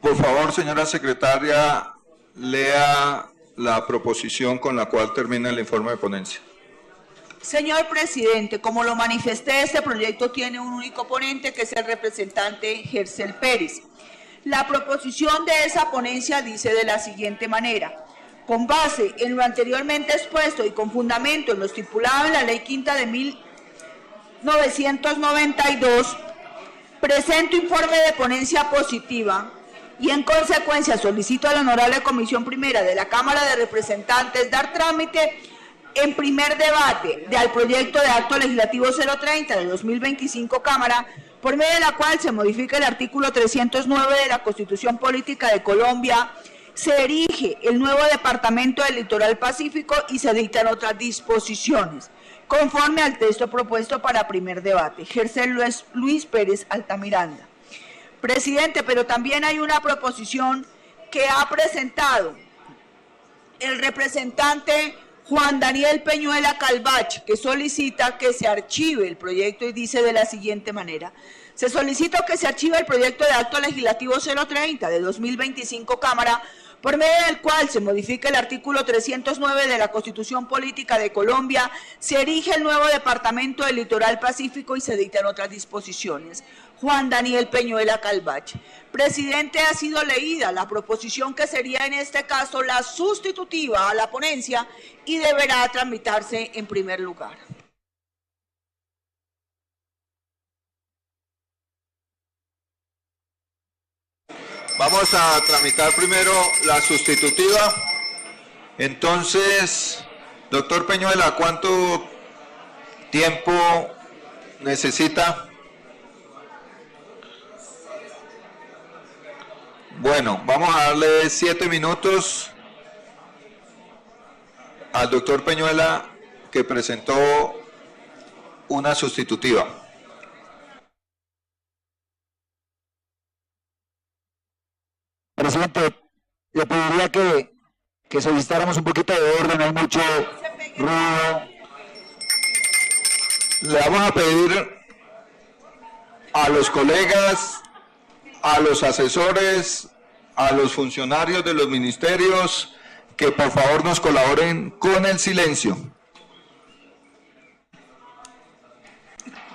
Por favor, señora secretaria, lea la proposición con la cual termina el informe de ponencia. Señor presidente, como lo manifesté, este proyecto tiene un único ponente, que es el representante Gercel Pérez. La proposición de esa ponencia dice de la siguiente manera: con base en lo anteriormente expuesto y con fundamento en lo estipulado en la Ley Quinta de 1992, presento informe de ponencia positiva y en consecuencia solicito a la Honorable Comisión Primera de la Cámara de Representantes dar trámite en primer debate al proyecto de acto legislativo 030 de 2025 Cámara, por medio de la cual se modifica el artículo 309 de la Constitución Política de Colombia, se erige el nuevo departamento del Litoral Pacífico y se dictan otras disposiciones, conforme al texto propuesto para primer debate. Gercel Luis Pérez Altamiranda. Presidente, pero también hay una proposición que ha presentado el representante Juan Daniel Peñuela Calvach, que solicita que se archive el proyecto y dice de la siguiente manera: se solicita que se archive el proyecto de acto legislativo 030 de 2025 Cámara, por medio del cual se modifica el artículo 309 de la Constitución Política de Colombia, se erige el nuevo departamento del Litoral Pacífico y se dictan otras disposiciones. Juan Daniel Peñuela Calvach. Presidente, ha sido leída la proposición que sería en este caso la sustitutiva a la ponencia y deberá tramitarse en primer lugar. Vamos a tramitar primero la sustitutiva. Entonces, doctor Peñuela, ¿cuánto tiempo necesita? Bueno, vamos a darle 7 minutos al doctor Peñuela, que presentó una sustitutiva. Presidente, le pediría que solicitáramos un poquito de orden, hay mucho ruido. Le vamos a pedir a los colegas, a los asesores, a los funcionarios de los ministerios, que por favor nos colaboren con el silencio.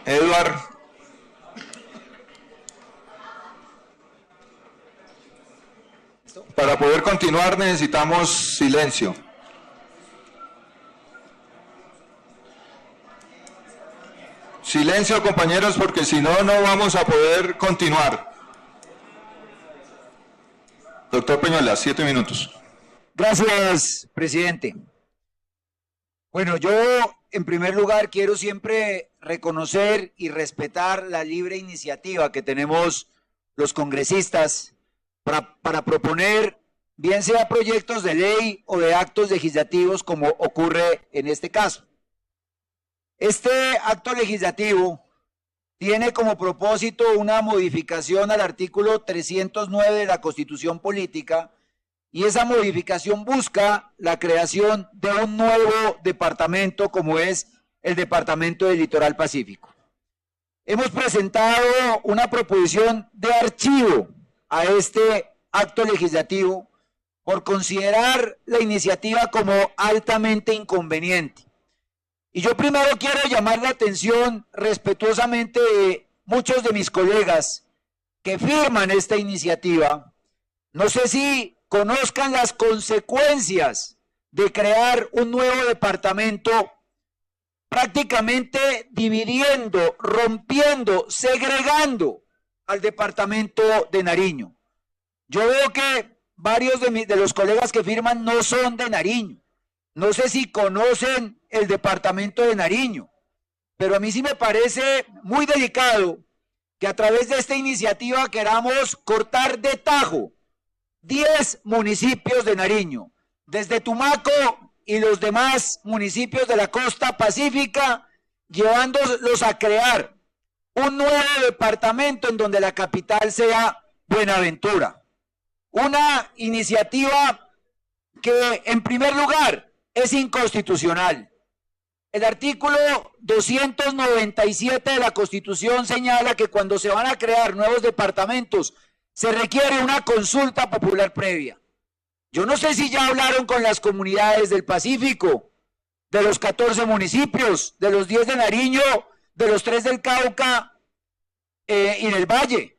Edward. Para poder continuar necesitamos silencio. Silencio, compañeros, porque si no, no vamos a poder continuar. Doctor Peñuela, 7 minutos. Gracias, presidente. Bueno, yo en primer lugar quiero siempre reconocer y respetar la libre iniciativa que tenemos los congresistas para proponer, bien sea proyectos de ley o de actos legislativos, como ocurre en este caso. Este acto legislativo tiene como propósito una modificación al artículo 309 de la Constitución Política, y esa modificación busca la creación de un nuevo departamento, como es el Departamento del Litoral Pacífico. Hemos presentado una proposición de archivo a este acto legislativo por considerar la iniciativa como altamente inconveniente. Y yo primero quiero llamar la atención respetuosamente de muchos de mis colegas que firman esta iniciativa. No sé si conozcan las consecuencias de crear un nuevo departamento, prácticamente dividiendo, rompiendo, segregando al departamento de Nariño. Yo veo que varios de los colegas que firman no son de Nariño. No sé si conocen el departamento de Nariño, pero a mí sí me parece muy delicado que a través de esta iniciativa queramos cortar de tajo 10 municipios de Nariño, desde Tumaco y los demás municipios de la costa pacífica, llevándolos a crear un nuevo departamento en donde la capital sea Buenaventura. Una iniciativa que, en primer lugar, es inconstitucional. El artículo 297 de la Constitución señala que cuando se van a crear nuevos departamentos se requiere una consulta popular previa. Yo no sé si ya hablaron con las comunidades del Pacífico, de los 14 municipios, de los 10 de Nariño, de los 3 del Cauca y del Valle.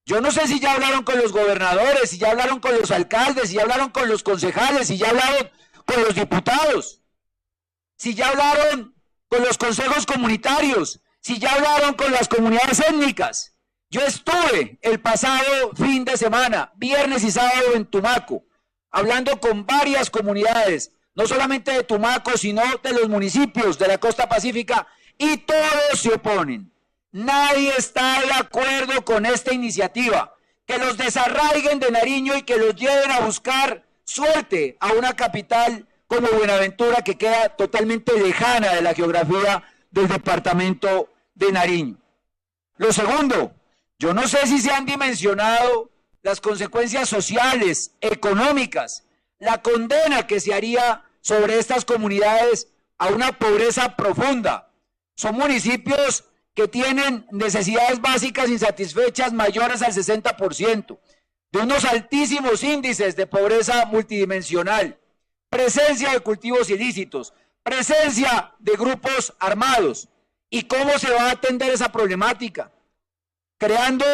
Yo no sé si ya hablaron con los gobernadores, si ya hablaron con los alcaldes, si ya hablaron con los concejales, si ya hablaron con los diputados, si ya hablaron con los consejos comunitarios, si ya hablaron con las comunidades étnicas. Yo estuve el pasado fin de semana, viernes y sábado en Tumaco, hablando con varias comunidades, no solamente de Tumaco, sino de los municipios de la costa pacífica, y todos se oponen. Nadie está de acuerdo con esta iniciativa, que los desarraiguen de Nariño y que los lleven a buscar suerte a una capital como Buenaventura, que queda totalmente lejana de la geografía del departamento de Nariño. Lo segundo, yo no sé si se han dimensionado las consecuencias sociales, económicas, la condena que se haría sobre estas comunidades a una pobreza profunda. Son municipios que tienen necesidades básicas insatisfechas mayores al 60%, de unos altísimos índices de pobreza multidimensional, presencia de cultivos ilícitos, presencia de grupos armados. ¿Y cómo se va a atender esa problemática? Creando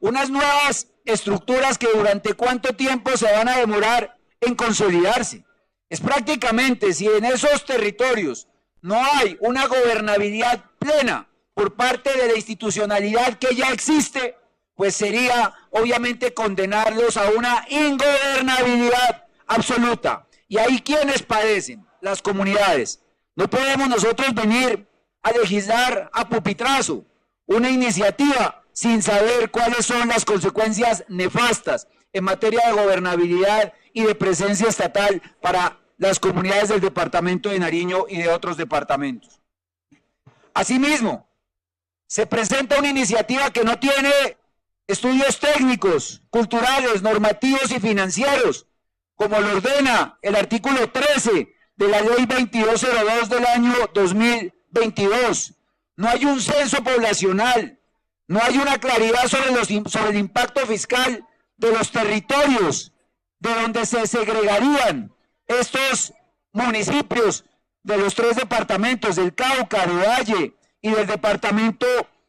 unas nuevas estructuras que durante cuánto tiempo se van a demorar en consolidarse. Es prácticamente, si en esos territorios no hay una gobernabilidad plena por parte de la institucionalidad que ya existe, pues sería obviamente condenarlos a una ingobernabilidad absoluta. Y ahí quienes padecen, las comunidades. No podemos nosotros venir a legislar a pupitrazo una iniciativa sin saber cuáles son las consecuencias nefastas en materia de gobernabilidad y de presencia estatal para las comunidades del departamento de Nariño y de otros departamentos. Asimismo, se presenta una iniciativa que no tiene estudios técnicos, culturales, normativos y financieros, como lo ordena el artículo 13 de la Ley 2202 del año 2022. No hay un censo poblacional, no hay una claridad sobre el impacto fiscal de los territorios de donde se segregarían estos municipios de los 3 departamentos, del Cauca, de Valle y del departamento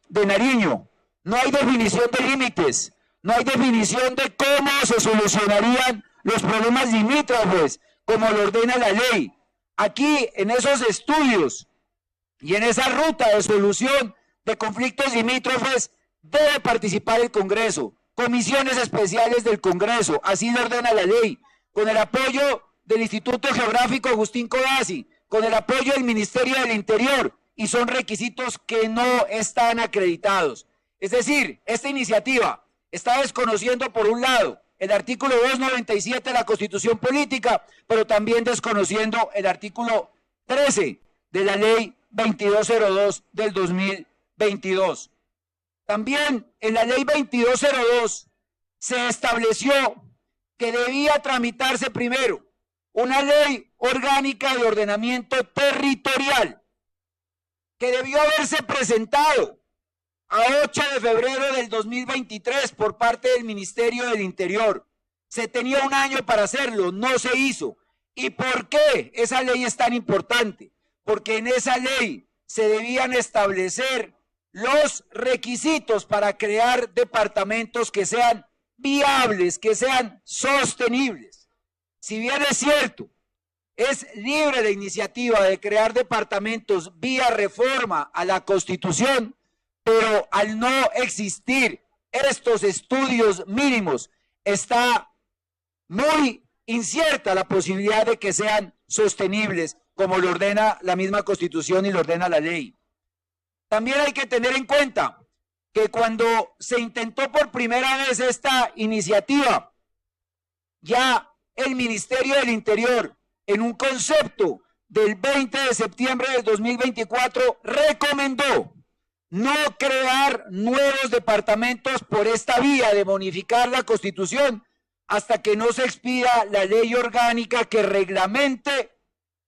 de Nariño. No hay definición de límites, no hay definición de cómo se solucionarían los problemas limítrofes, como lo ordena la ley. Aquí, en esos estudios y en esa ruta de solución de conflictos limítrofes, debe participar el Congreso, comisiones especiales del Congreso, así lo ordena la ley, con el apoyo del Instituto Geográfico Agustín Codazzi, con el apoyo del Ministerio del Interior, y son requisitos que no están acreditados. Es decir, esta iniciativa está desconociendo, por un lado, el artículo 297 de la Constitución Política, pero también desconociendo el artículo 13 de la Ley 2202 del 2022. También en la Ley 2202 se estableció que debía tramitarse primero una ley orgánica de ordenamiento territorial que debió haberse presentado a 8 de febrero del 2023 por parte del Ministerio del Interior. Se tenía un año para hacerlo, no se hizo. ¿Y por qué esa ley es tan importante? Porque en esa ley se debían establecer los requisitos para crear departamentos que sean viables, que sean sostenibles. Si bien es cierto, es libre de iniciativa de crear departamentos vía reforma a la Constitución, pero al no existir estos estudios mínimos, está muy incierta la posibilidad de que sean sostenibles, como lo ordena la misma Constitución y lo ordena la ley. También hay que tener en cuenta que cuando se intentó por primera vez esta iniciativa, ya el Ministerio del Interior, en un concepto del 20 de septiembre del 2024, recomendó no crear nuevos departamentos por esta vía de modificar la Constitución hasta que no se expida la ley orgánica que reglamente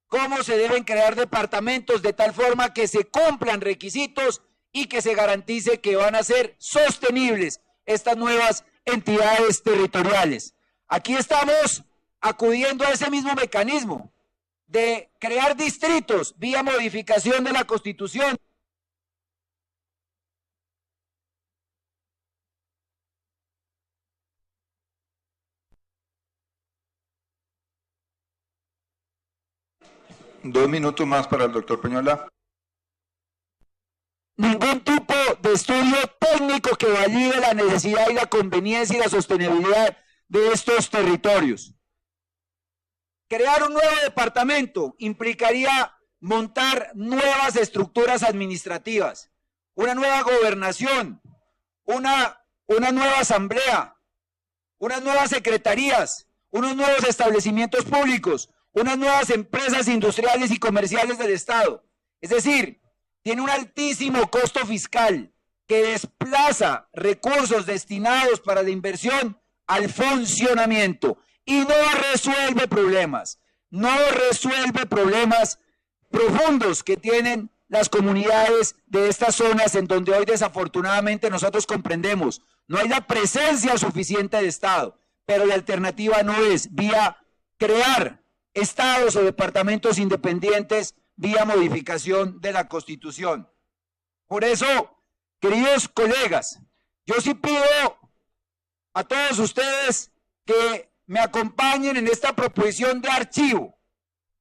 cómo se deben crear departamentos de tal forma que se cumplan requisitos y que se garantice que van a ser sostenibles estas nuevas entidades territoriales. Aquí estamos acudiendo a ese mismo mecanismo de crear distritos vía modificación de la Constitución. Dos minutos más para el doctor Peñuela. Ningún tipo de estudio técnico que valide la necesidad y la conveniencia y la sostenibilidad de estos territorios. Crear un nuevo departamento implicaría montar nuevas estructuras administrativas, una nueva gobernación, una nueva asamblea, unas nuevas secretarías, unos nuevos establecimientos públicos, unas nuevas empresas industriales y comerciales del Estado. Es decir, tiene un altísimo costo fiscal que desplaza recursos destinados para la inversión al funcionamiento y no resuelve problemas profundos que tienen las comunidades de estas zonas en donde hoy desafortunadamente nosotros comprendemos, no hay la presencia suficiente de Estado, pero la alternativa no es vía crear estados o departamentos independientes vía modificación de la Constitución. Por eso, queridos colegas, yo sí pido a todos ustedes que me acompañen en esta proposición de archivo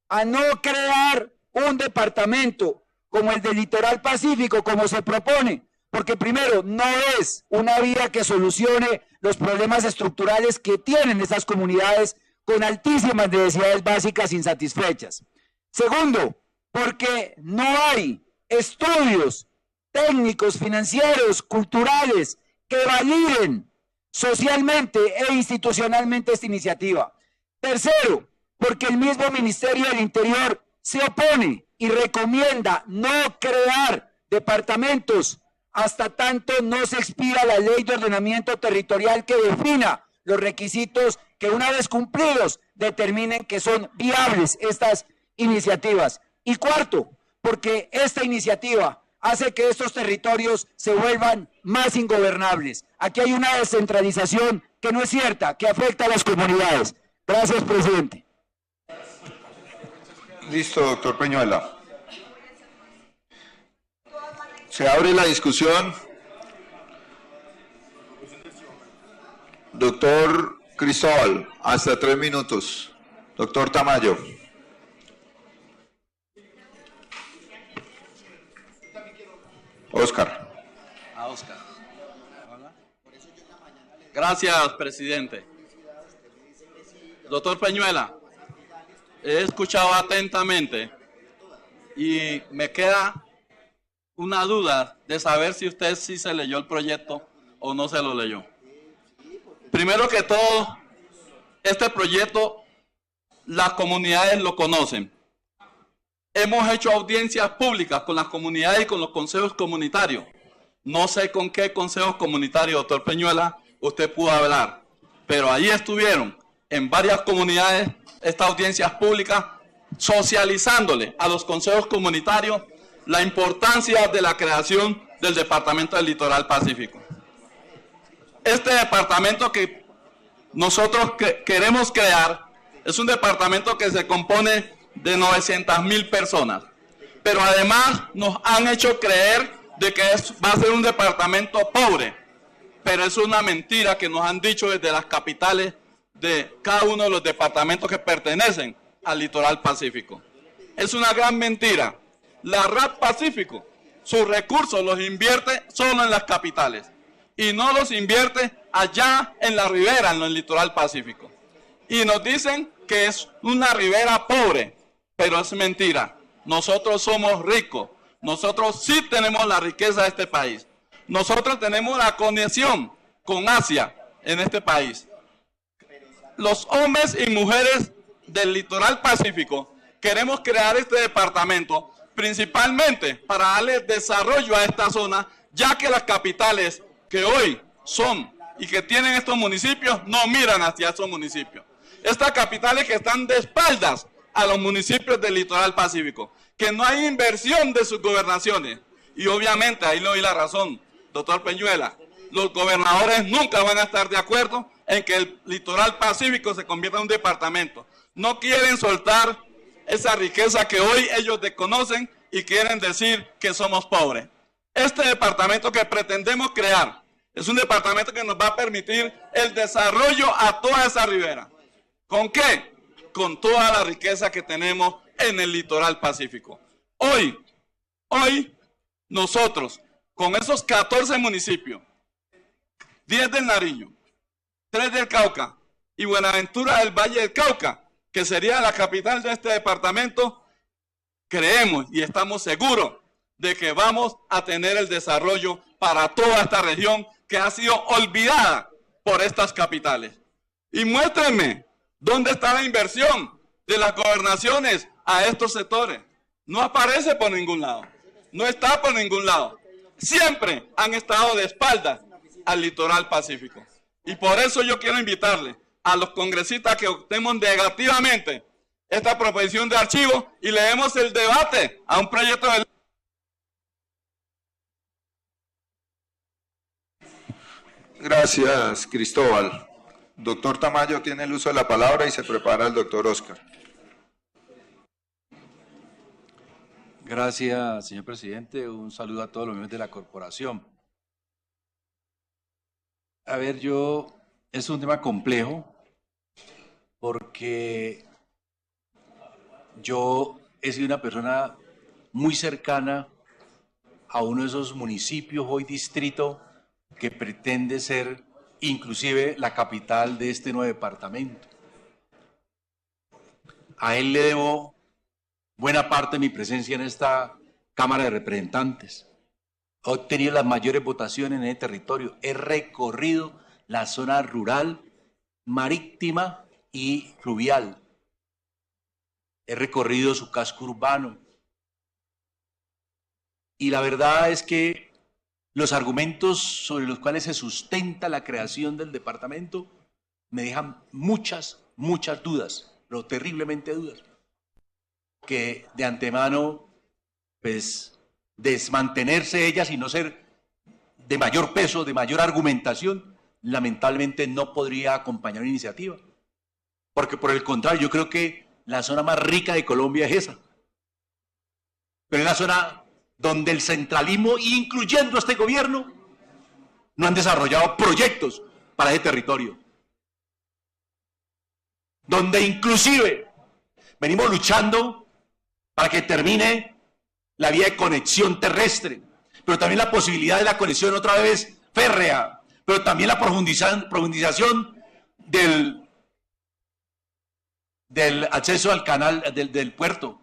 a no crear un departamento como el del Litoral Pacífico, como se propone, porque primero, no es una vía que solucione los problemas estructurales que tienen estas comunidades con altísimas necesidades básicas insatisfechas. Segundo, porque no hay estudios técnicos, financieros, culturales que validen socialmente e institucionalmente esta iniciativa. Tercero, porque el mismo Ministerio del Interior se opone y recomienda no crear departamentos hasta tanto no se expida la Ley de Ordenamiento Territorial que defina los requisitos que una vez cumplidos determinen que son viables estas iniciativas. Y cuarto, porque esta iniciativa hace que estos territorios se vuelvan más ingobernables. Aquí hay una descentralización que no es cierta, que afecta a las comunidades. Gracias, presidente. Listo, doctor Peñuela. Se abre la discusión. Doctor Cristóbal, hasta 3 minutos. Doctor Tamayo. Oscar. Oscar. Gracias, presidente. Doctor Peñuela, he escuchado atentamente y me queda una duda de saber si usted sí se leyó el proyecto o no se lo leyó. Primero que todo, este proyecto las comunidades lo conocen. Hemos hecho audiencias públicas con las comunidades y con los consejos comunitarios. No sé con qué consejos comunitarios, doctor Peñuela, usted pudo hablar, pero ahí estuvieron en varias comunidades estas audiencias públicas socializándole a los consejos comunitarios la importancia de la creación del Departamento del Litoral Pacífico. Este departamento que nosotros queremos crear es un departamento que se compone de 900.000 personas, pero además nos han hecho creer de que va a ser un departamento pobre, pero es una mentira que nos han dicho desde las capitales de cada uno de los departamentos que pertenecen al Litoral Pacífico. Es una gran mentira. La RAP Pacífico, sus recursos los invierte solo en las capitales y no los invierte allá en la ribera, en el Litoral Pacífico. Y nos dicen que es una ribera pobre, pero es mentira. Nosotros somos ricos, nosotros sí tenemos la riqueza de este país. Nosotros tenemos la conexión con Asia en este país. Los hombres y mujeres del Litoral Pacífico queremos crear este departamento principalmente para darle desarrollo a esta zona, ya que las capitales que hoy son y que tienen estos municipios no miran hacia esos municipios. Estas capitales que están de espaldas a los municipios del Litoral Pacífico, que no hay inversión de sus gobernaciones. Y obviamente, ahí le doy la razón, doctor Peñuela, los gobernadores nunca van a estar de acuerdo en que el litoral pacífico se convierta en un departamento. No quieren soltar esa riqueza que hoy ellos desconocen y quieren decir que somos pobres. Este departamento que pretendemos crear es un departamento que nos va a permitir el desarrollo a toda esa ribera. ¿Con qué? Con toda la riqueza que tenemos en el litoral pacífico. Hoy nosotros, con esos 14 municipios, 10 del Nariño, 3 del Cauca y Buenaventura del Valle del Cauca, que sería la capital de este departamento, creemos y estamos seguros de que vamos a tener el desarrollo para toda esta región que ha sido olvidada por estas capitales. Y muéstrenme dónde está la inversión de las gobernaciones a estos sectores. No aparece por ningún lado, no está por ningún lado. Siempre han estado de espaldas al litoral pacífico. Y por eso yo quiero invitarle a los congresistas que optemos negativamente esta proposición de archivo y le demos el debate a un proyecto de ley. Gracias, Cristóbal. Doctor Tamayo tiene el uso de la palabra y se prepara el doctor Oscar. Gracias, señor presidente. Un saludo a todos los miembros de la corporación. A ver, es un tema complejo porque yo he sido una persona muy cercana a uno de esos municipios, hoy distrito, que pretende ser inclusive la capital de este nuevo departamento. A él le debo buena parte de mi presencia en esta Cámara de Representantes. He obtenido las mayores votaciones en el territorio. He recorrido la zona rural, marítima y fluvial. He recorrido su casco urbano. Y la verdad es que los argumentos sobre los cuales se sustenta la creación del departamento me dejan muchas dudas, pero terriblemente dudas, que de antemano, pues, desmantenerse ellas y no ser de mayor peso, de mayor argumentación, lamentablemente no podría acompañar una iniciativa. Porque por el contrario, yo creo que la zona más rica de Colombia es esa. Pero es la zona donde el centralismo, incluyendo este gobierno, no han desarrollado proyectos para ese territorio. Donde inclusive venimos luchando para que termine la vía de conexión terrestre, pero también la posibilidad de la conexión otra vez férrea, pero también la profundización del acceso al canal del puerto.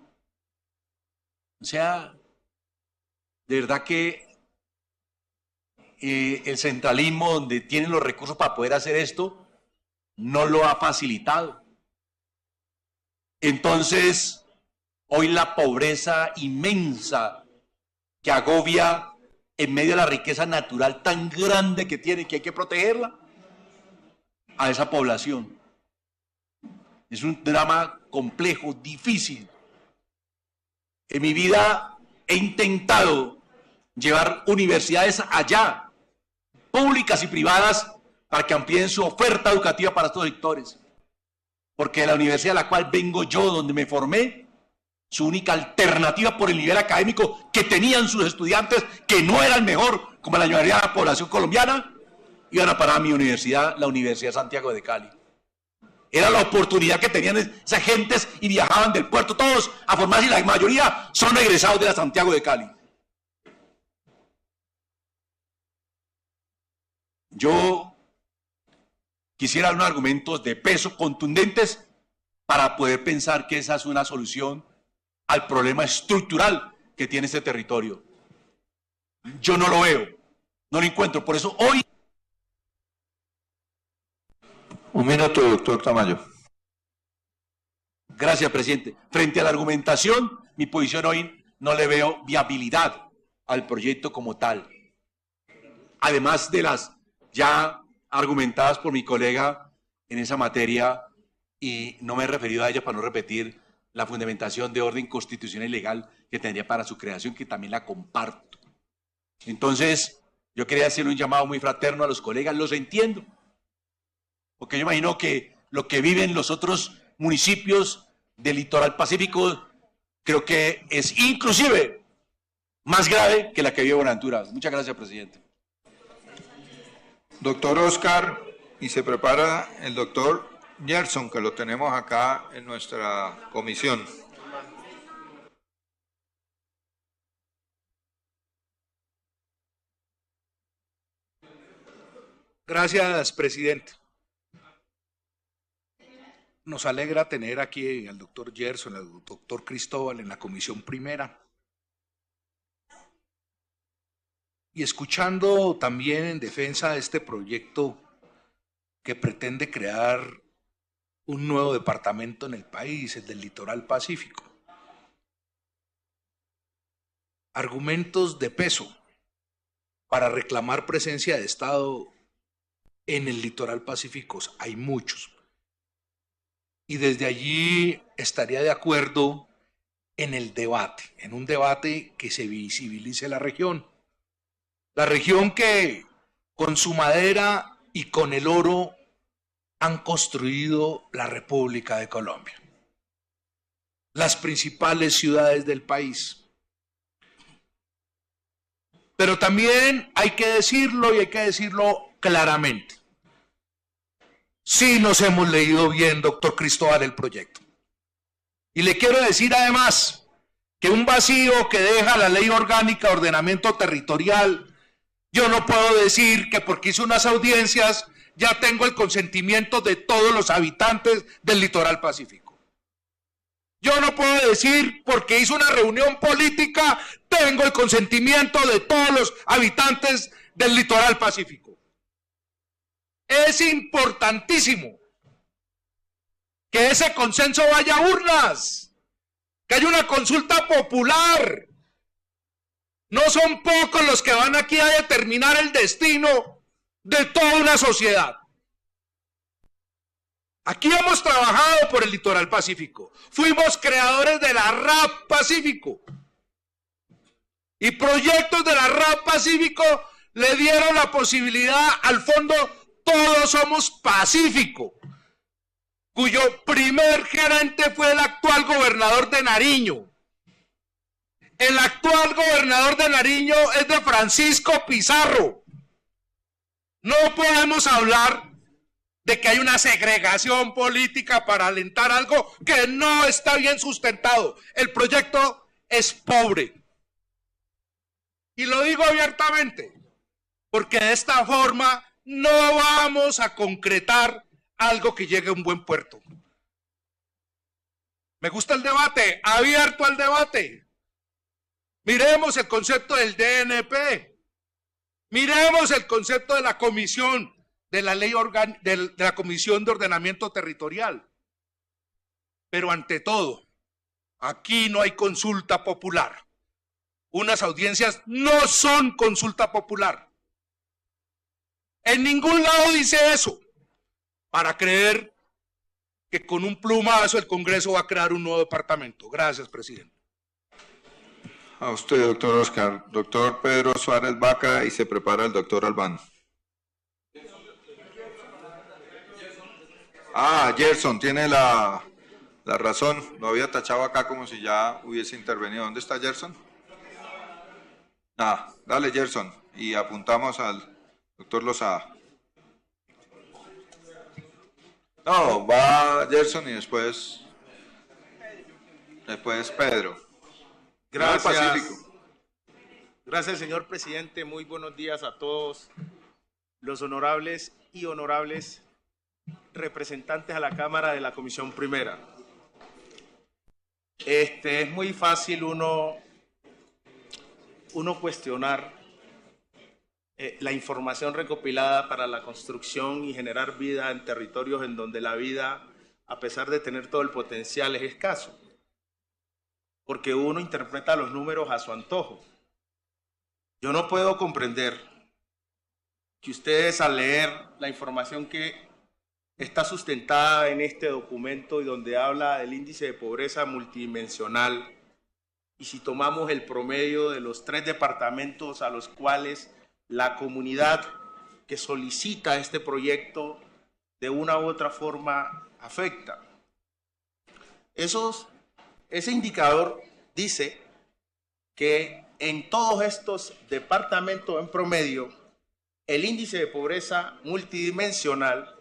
O sea, de verdad que el centralismo, donde tienen los recursos para poder hacer esto, no lo ha facilitado. Entonces, hoy la pobreza inmensa que agobia en medio de la riqueza natural tan grande que tiene, que hay que protegerla, a esa población. Es un drama complejo, difícil. En mi vida he intentado llevar universidades allá, públicas y privadas, para que amplíen su oferta educativa para estos sectores. Porque la universidad a la cual vengo yo, donde me formé, su única alternativa por el nivel académico que tenían sus estudiantes, que no era el mejor, como la mayoría de la población colombiana, iban a parar a mi universidad, la Universidad de Santiago de Cali. Era la oportunidad que tenían esas gentes y viajaban del puerto todos a formarse, y la mayoría son egresados de la Santiago de Cali. Yo quisiera dar unos argumentos de peso contundentes para poder pensar que esa es una solución al problema estructural que tiene este territorio. Yo no lo veo, no lo encuentro. Por eso hoy... Un minuto, doctor Tamayo. Gracias, presidente. Frente a la argumentación, mi posición hoy no le veo viabilidad al proyecto como tal. Además de las ya argumentadas por mi colega en esa materia, y no me he referido a ella para no repetir la fundamentación de orden constitucional y legal que tendría para su creación, que también la comparto. Entonces, Yo quería hacer un llamado muy fraterno a los colegas, los entiendo, porque yo imagino que lo que viven los otros municipios del litoral pacífico creo que es inclusive más grave que la que vive Buenaventura. Muchas gracias, presidente. Doctor Oscar, y se prepara el doctor Gerson, que lo tenemos acá en nuestra comisión. Gracias, presidente. Nos alegra tener aquí al doctor Gerson, al doctor Cristóbal en la comisión primera. Y escuchando también en defensa de este proyecto que pretende crear un nuevo departamento en el país, el del litoral pacífico. Argumentos de peso para reclamar presencia de Estado en el litoral pacífico hay muchos. Y desde allí estaría de acuerdo en el debate, en un debate que se visibilice la región. La región que con su madera y con el oro han construido la República de Colombia, las principales ciudades del país. Pero también hay que decirlo y hay que decirlo claramente. Sí nos hemos leído bien, doctor Cristóbal, el proyecto. Y le quiero decir además que un vacío que deja la Ley Orgánica de Ordenamiento Territorial, yo no puedo decir que porque hice unas audiencias ya tengo el consentimiento de todos los habitantes del litoral pacífico. Yo no puedo decir porque hice una reunión política tengo el consentimiento de todos los habitantes del litoral pacífico. Es importantísimo que ese consenso vaya a urnas, que haya una consulta popular. No son pocos los que van aquí a determinar el destino de toda una sociedad. Aquí hemos trabajado por el litoral pacífico. Fuimos creadores de la RAP Pacífico. Y proyectos de la RAP Pacífico le dieron la posibilidad al fondo Todos Somos Pacífico, cuyo primer gerente fue el actual gobernador de Nariño. El actual gobernador de Nariño es de Francisco Pizarro. No podemos hablar de que hay una segregación política para alentar algo que no está bien sustentado. El proyecto es pobre. Y lo digo abiertamente, porque de esta forma no vamos a concretar algo que llegue a un buen puerto. Me gusta el debate, abierto al debate. Miremos el concepto del DNP. Miremos el concepto de la comisión, de la ley de la Comisión de Ordenamiento Territorial. Pero ante todo, aquí no hay consulta popular. Unas audiencias no son consulta popular. En ningún lado dice eso, para creer que con un plumazo el Congreso va a crear un nuevo departamento. Gracias, presidente. A usted, doctor Oscar. Doctor Pedro Suárez Vaca, y se prepara el doctor Albán. Gerson, tiene la razón. Lo había tachado acá como si ya hubiese intervenido. ¿Dónde está Gerson? Dale, Gerson. Y apuntamos al doctor Lozada. No, va Gerson y después Pedro. Gracias, señor presidente. Muy buenos días a todos los honorables y honorables representantes a la Cámara de la Comisión Primera. Es muy fácil uno cuestionar la información recopilada para la construcción y generar vida en territorios en donde la vida, a pesar de tener todo el potencial, es escaso. Porque uno interpreta los números a su antojo. Yo no puedo comprender que ustedes, al leer la información que está sustentada en este documento y donde habla del índice de pobreza multidimensional, y si tomamos el promedio de los 3 departamentos a los cuales la comunidad que solicita este proyecto de una u otra forma afecta. Ese indicador dice que en todos estos departamentos en promedio el índice de pobreza multidimensional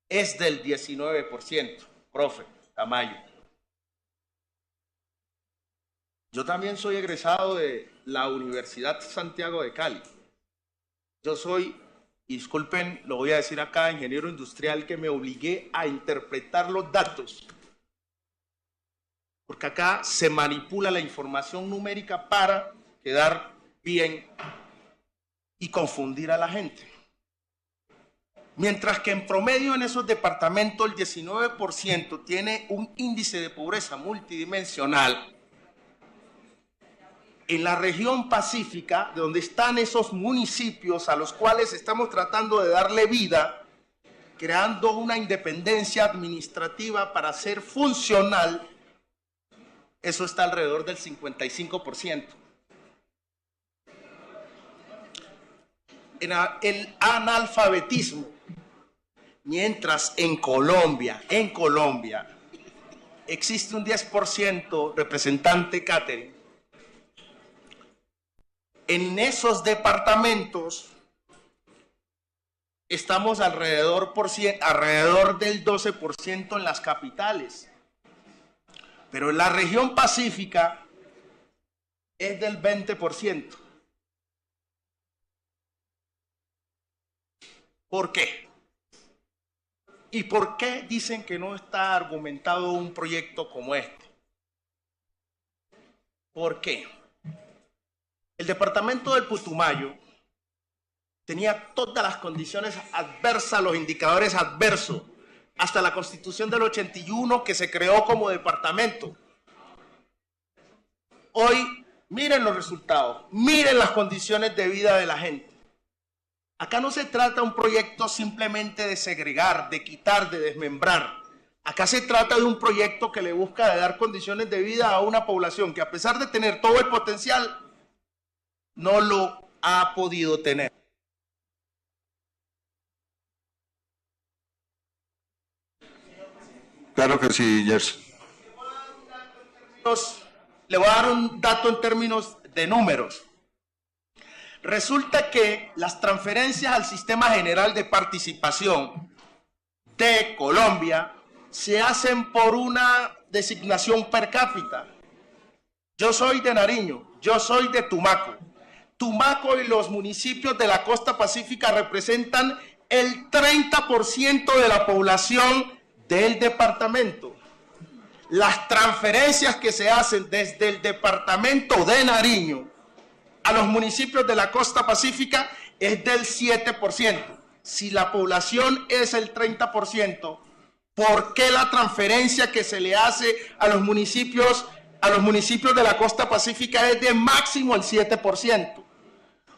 es del 19%, profe Tamayo. Yo también soy egresado de la Universidad Santiago de Cali. Yo soy, disculpen, lo voy a decir acá, ingeniero industrial, que me obligué a interpretar los datos. Porque acá se manipula la información numérica para quedar bien y confundir a la gente. Mientras que en promedio en esos departamentos el 19% tiene un índice de pobreza multidimensional, en la región pacífica, de donde están esos municipios a los cuales estamos tratando de darle vida, creando una independencia administrativa para ser funcional, eso está alrededor del 55%. En el analfabetismo, mientras en Colombia, existe un 10%, representante Catherine, en esos departamentos estamos alrededor del 12% en las capitales. Pero en la región pacífica es del 20%. ¿Por qué? ¿Y por qué dicen que no está argumentado un proyecto como este? ¿Por qué? El departamento del Putumayo tenía todas las condiciones adversas, los indicadores adversos, hasta la Constitución del 81 que se creó como departamento. Hoy, miren los resultados, miren las condiciones de vida de la gente. Acá no se trata de un proyecto simplemente de segregar, de quitar, de desmembrar. Acá se trata de un proyecto que le busca dar condiciones de vida a una población que, a pesar de tener todo el potencial, no lo ha podido tener. Claro que sí, Gerson. Le voy a dar un dato en términos de números. Resulta que las transferencias al Sistema General de Participación de Colombia se hacen por una designación per cápita. Yo soy de Nariño, yo soy de Tumaco. Tumaco y los municipios de la costa pacífica representan el 30% de la población del departamento. Las transferencias que se hacen desde el departamento de Nariño a los municipios de la costa pacífica es del 7%. Si la población es el 30%, ¿por qué la transferencia que se le hace a los municipios de la costa pacífica es de máximo el 7%?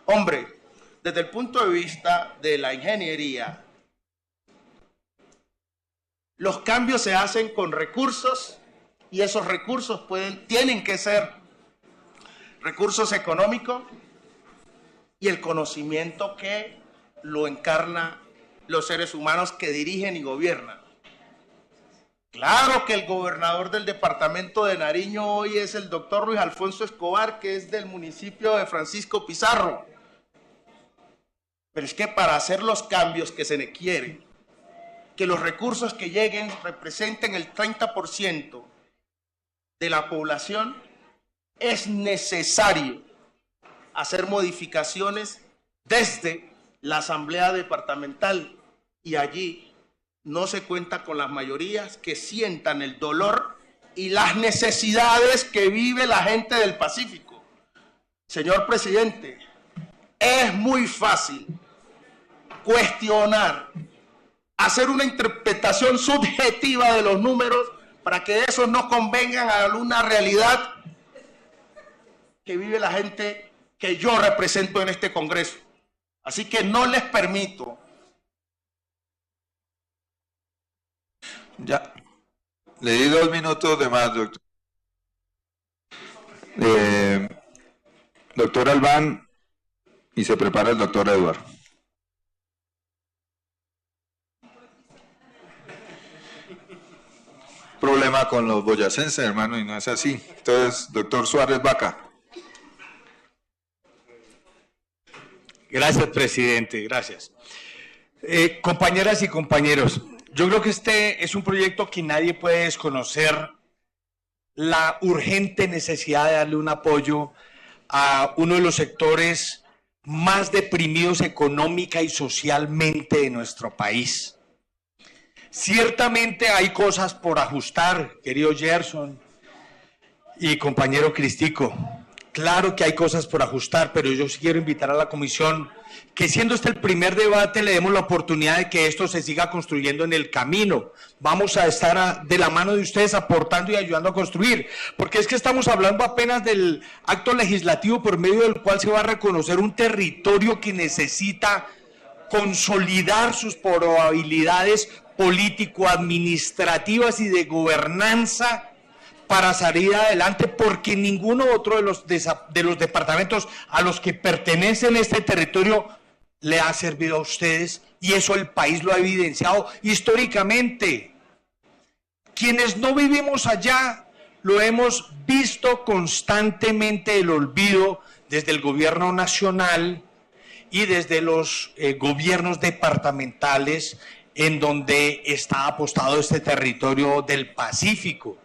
Hombre, desde el punto de vista de la ingeniería, los cambios se hacen con recursos y esos recursos tienen que ser recursos económicos y el conocimiento que lo encarna los seres humanos que dirigen y gobiernan. Claro que el gobernador del departamento de Nariño hoy es el doctor Luis Alfonso Escobar, que es del municipio de Francisco Pizarro. Pero es que para hacer los cambios que se quieren, que los recursos que lleguen representen el 30% de la población, es necesario hacer modificaciones desde la Asamblea Departamental y allí no se cuenta con las mayorías que sientan el dolor y las necesidades que vive la gente del Pacífico. Señor presidente, es muy fácil cuestionar, hacer una interpretación subjetiva de los números para que esos no convengan a una realidad que vive la gente que yo represento en este Congreso. Así que no les permito. Ya, le di 2 minutos de más, doctor. Doctor Albán, y se prepara el doctor Eduardo. Problema con los boyacenses, hermano, y no es así. Entonces, doctor Suárez Vaca. Gracias, presidente, gracias. Compañeras y compañeros, yo creo que este es un proyecto que nadie puede desconocer la urgente necesidad de darle un apoyo a uno de los sectores más deprimidos económica y socialmente de nuestro país. Ciertamente hay cosas por ajustar, querido Gerson y compañero Cristico. Claro que hay cosas por ajustar, pero yo sí quiero invitar a la comisión que, siendo este el primer debate, le demos la oportunidad de que esto se siga construyendo en el camino. Vamos a estar de la mano de ustedes aportando y ayudando a construir, porque es que estamos hablando apenas del acto legislativo por medio del cual se va a reconocer un territorio que necesita consolidar sus probabilidades político-administrativas y de gobernanza para salir adelante, porque ninguno otro de los departamentos a los que pertenecen este territorio le ha servido a ustedes, y eso el país lo ha evidenciado históricamente. Quienes no vivimos allá lo hemos visto constantemente, el olvido desde el gobierno nacional y desde los gobiernos departamentales en donde está apostado este territorio del Pacífico.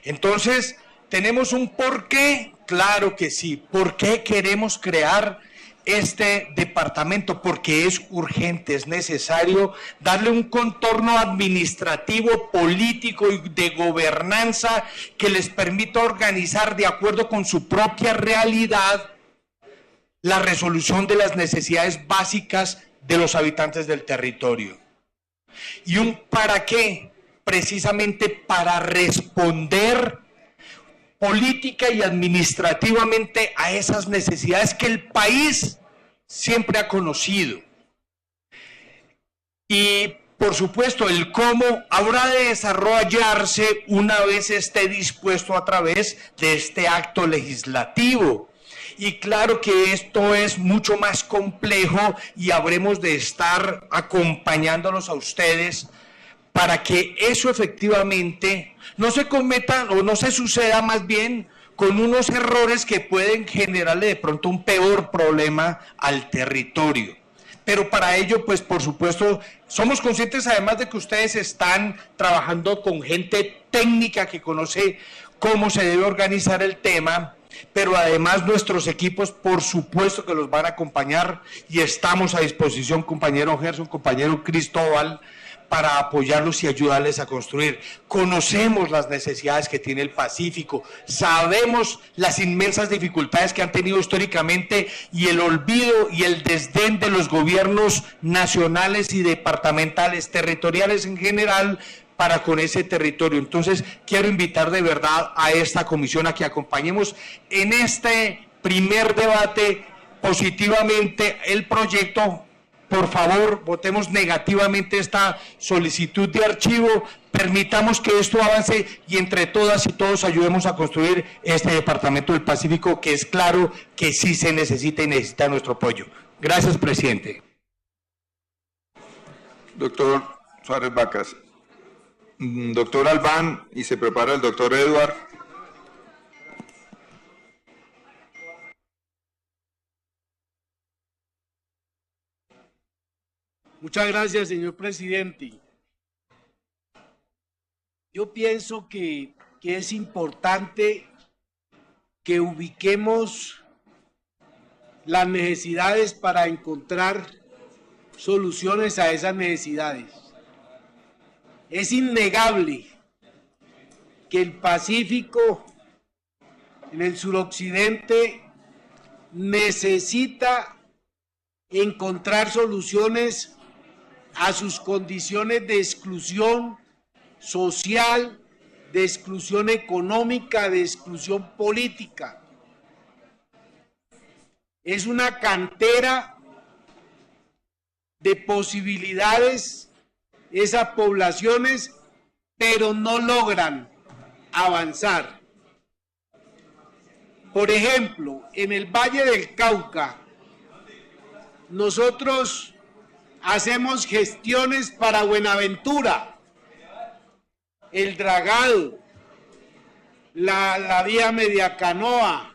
Entonces, ¿tenemos un porqué? Claro que sí. ¿Por qué queremos crear este departamento? Porque es urgente, es necesario darle un contorno administrativo, político y de gobernanza que les permita organizar de acuerdo con su propia realidad la resolución de las necesidades básicas de los habitantes del territorio. ¿Y un para qué? Precisamente para responder política y administrativamente a esas necesidades que el país siempre ha conocido. Y por supuesto el cómo habrá de desarrollarse una vez esté dispuesto a través de este acto legislativo. Y claro que esto es mucho más complejo y habremos de estar acompañándolos a ustedes para que eso efectivamente no se cometa o no se suceda más bien con unos errores que pueden generarle de pronto un peor problema al territorio. Pero para ello, pues por supuesto, somos conscientes además de que ustedes están trabajando con gente técnica que conoce cómo se debe organizar el tema, pero además nuestros equipos por supuesto que los van a acompañar y estamos a disposición, compañero Gerson, compañero Cristóbal, para apoyarlos y ayudarles a construir. Conocemos las necesidades que tiene el Pacífico, sabemos las inmensas dificultades que han tenido históricamente y el olvido y el desdén de los gobiernos nacionales y departamentales, territoriales en general, para con ese territorio. Entonces, quiero invitar de verdad a esta comisión a que acompañemos en este primer debate positivamente el proyecto. Por favor, votemos negativamente esta solicitud de archivo, permitamos que esto avance y entre todas y todos ayudemos a construir este departamento del Pacífico, que es claro que sí se necesita y necesita nuestro apoyo. Gracias, presidente. Doctor Suárez Vacas. Doctor Albán, y se prepara el doctor Eduardo. Muchas gracias, señor presidente. Yo pienso que es importante que ubiquemos las necesidades para encontrar soluciones a esas necesidades. Es innegable que el Pacífico, en el suroccidente, necesita encontrar soluciones a sus condiciones de exclusión social, de exclusión económica, de exclusión política. Es una cantera de posibilidades esas poblaciones, pero no logran avanzar. Por ejemplo, en el Valle del Cauca, nosotros hacemos gestiones para Buenaventura, el dragado, la vía Mediacanoa,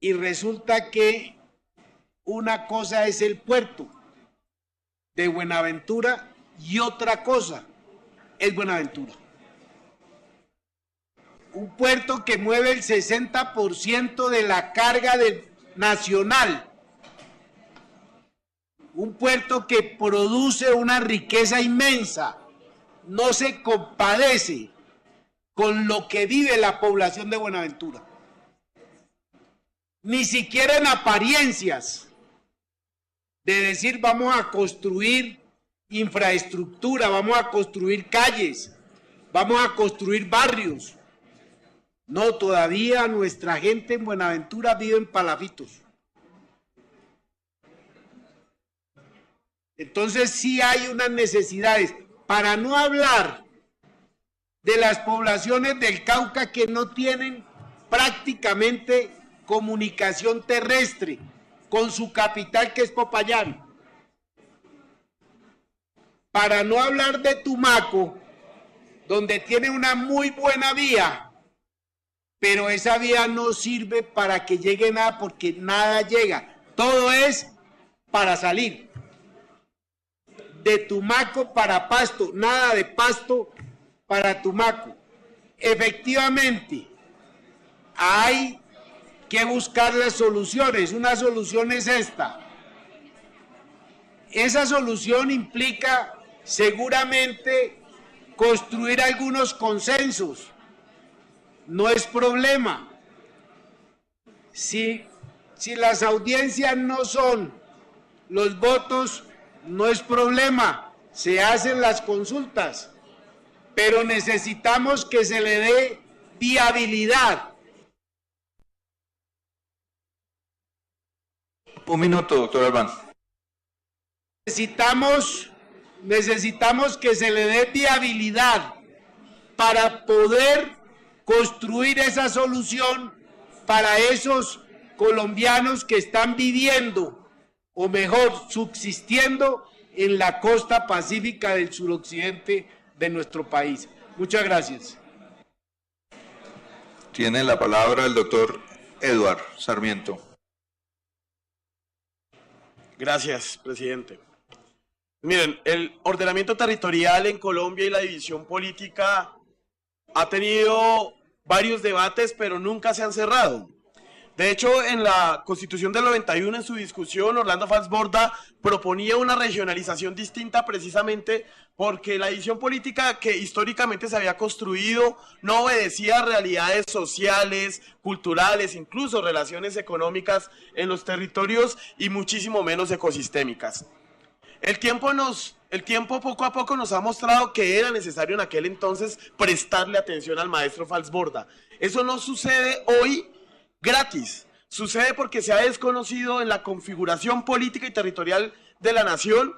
y resulta que una cosa es el puerto de Buenaventura y otra cosa es Buenaventura. Un puerto que mueve el 60% de la carga nacional. Un puerto que produce una riqueza inmensa. No se compadece con lo que vive la población de Buenaventura. Ni siquiera en apariencias de decir vamos a construir infraestructura, vamos a construir calles, vamos a construir barrios. No, todavía nuestra gente en Buenaventura vive en palafitos. Entonces sí hay unas necesidades, para no hablar de las poblaciones del Cauca que no tienen prácticamente comunicación terrestre con su capital, que es Popayán. Para no hablar de Tumaco, donde tiene una muy buena vía, pero esa vía no sirve para que llegue nada, porque nada llega. Todo es para salir. De Tumaco para Pasto, nada de Pasto para Tumaco. Efectivamente, hay que buscar las soluciones. Una solución es esta. Esa solución implica seguramente construir algunos consensos. No es problema. Si las audiencias no son los votos, no es problema. Se hacen las consultas, pero necesitamos que se le dé viabilidad. Un minuto, doctor Albán. Necesitamos que se le dé viabilidad para poder construir esa solución para esos colombianos que están viviendo, o mejor, subsistiendo en la costa pacífica del suroccidente de nuestro país. Muchas gracias. Tiene la palabra el doctor Eduardo Sarmiento. Gracias, presidente. Miren, el ordenamiento territorial en Colombia y la división política ha tenido varios debates, pero nunca se han cerrado. De hecho, en la Constitución del 91, en su discusión, Orlando Falsborda proponía una regionalización distinta precisamente porque la división política que históricamente se había construido no obedecía a realidades sociales, culturales, incluso relaciones económicas en los territorios y muchísimo menos ecosistémicas. El tiempo poco a poco nos ha mostrado que era necesario en aquel entonces prestarle atención al maestro Falsborda. Eso no sucede hoy gratis, sucede porque se ha desconocido en la configuración política y territorial de la nación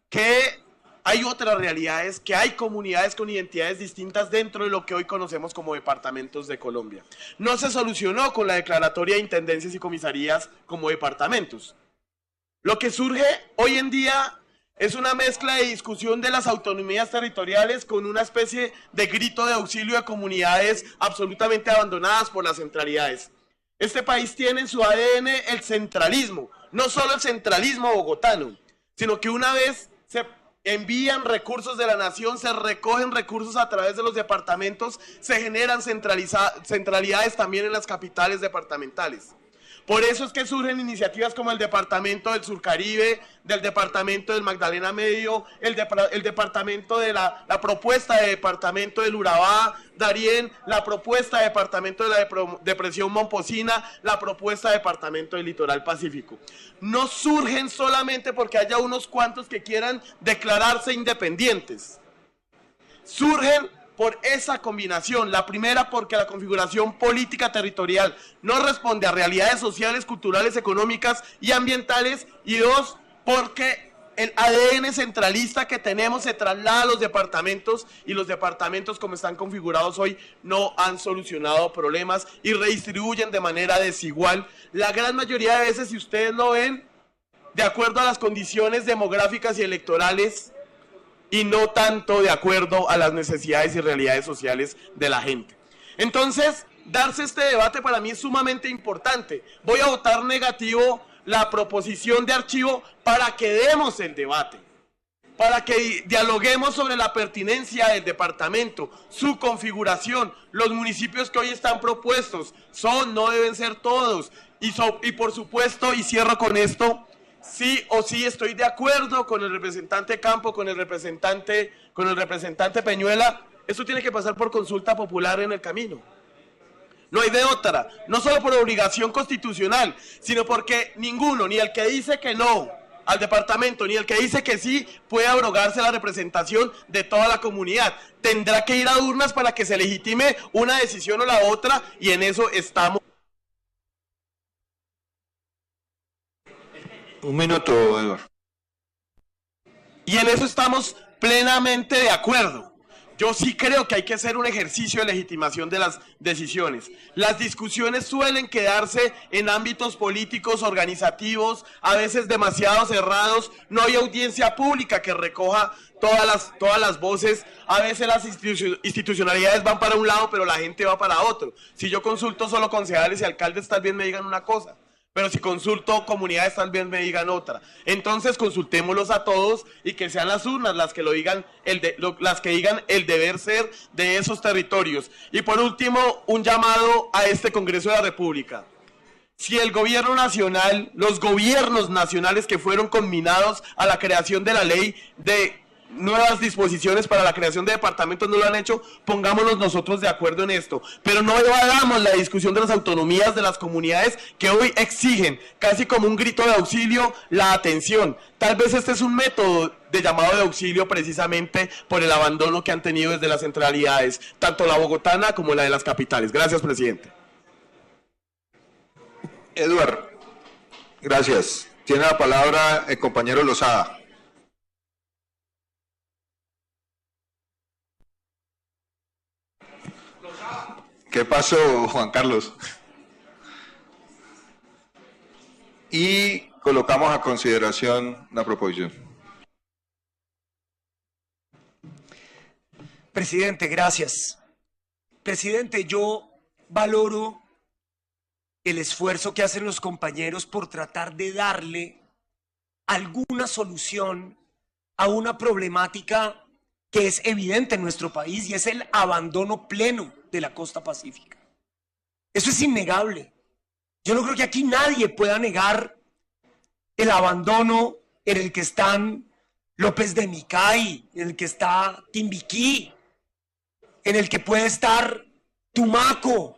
que hay otras realidades, que hay comunidades con identidades distintas dentro de lo que hoy conocemos como departamentos de Colombia. No se solucionó con la declaratoria de intendencias y comisarías como departamentos. Lo que surge hoy en día es una mezcla de discusión de las autonomías territoriales con una especie de grito de auxilio de comunidades absolutamente abandonadas por las centralidades. Este país tiene en su ADN el centralismo, no solo el centralismo bogotano, sino que una vez se envían recursos de la nación, se recogen recursos a través de los departamentos, se generan centralidades también en las capitales departamentales. Por eso es que surgen iniciativas como el Departamento del Surcaribe, del Departamento del Magdalena Medio, el Departamento de la propuesta de Departamento del Urabá, Darién, la propuesta de Departamento de la Depresión Momposina, la propuesta de Departamento del Litoral Pacífico. No surgen solamente porque haya unos cuantos que quieran declararse independientes. Surgen por esa combinación. La primera, porque la configuración política territorial no responde a realidades sociales, culturales, económicas y ambientales. Y dos, porque el ADN centralista que tenemos se traslada a los departamentos y los departamentos como están configurados hoy no han solucionado problemas y redistribuyen de manera desigual. La gran mayoría de veces, si ustedes lo ven, de acuerdo a las condiciones demográficas y electorales y no tanto de acuerdo a las necesidades y realidades sociales de la gente. Entonces, darse este debate para mí es sumamente importante. Voy a votar negativo la proposición de archivo para que demos el debate, para que dialoguemos sobre la pertinencia del departamento, su configuración, los municipios que hoy están propuestos, no deben ser todos, y por supuesto, y cierro con esto, sí o sí estoy de acuerdo con el representante Campo, con el representante Peñuela, esto tiene que pasar por consulta popular en el camino. No hay de otra, no solo por obligación constitucional, sino porque ninguno, ni el que dice que no al departamento, ni el que dice que sí, puede abrogarse la representación de toda la comunidad. Tendrá que ir a urnas para que se legitime una decisión o la otra, y en eso estamos. Un minuto, Eduardo. Y en eso estamos plenamente de acuerdo. Yo sí creo que hay que hacer un ejercicio de legitimación de las decisiones. Las discusiones suelen quedarse en ámbitos políticos, organizativos, a veces demasiado cerrados. No hay audiencia pública que recoja todas las voces. A veces las institucionalidades van para un lado, pero la gente va para otro. Si yo consulto solo concejales y alcaldes, tal vez me digan una cosa. Pero si consulto comunidades, tal vez me digan otra. Entonces consultémoslos a todos y que sean las urnas las que digan el deber ser de esos territorios. Y por último, un llamado a este Congreso de la República. Si el gobierno nacional, los gobiernos nacionales que fueron conminados a la creación de la ley de nuevas disposiciones para la creación de departamentos no lo han hecho, pongámonos nosotros de acuerdo en esto, pero no evadamos la discusión de las autonomías de las comunidades que hoy exigen, casi como un grito de auxilio, la atención. Tal vez este es un método de llamado de auxilio precisamente por el abandono que han tenido desde las centralidades, tanto la bogotana como la de las capitales. Gracias, presidente. Eduardo, gracias. Tiene la palabra el compañero Lozada. ¿Qué pasó, Juan Carlos? Y colocamos a consideración la proposición. Presidente, gracias. Presidente, yo valoro el esfuerzo que hacen los compañeros por tratar de darle alguna solución a una problemática que es evidente en nuestro país, y es el abandono pleno de la costa pacífica. Eso es innegable. Yo no creo que aquí nadie pueda negar el abandono en el que están López de Micay, en el que está Timbiquí, en el que puede estar Tumaco,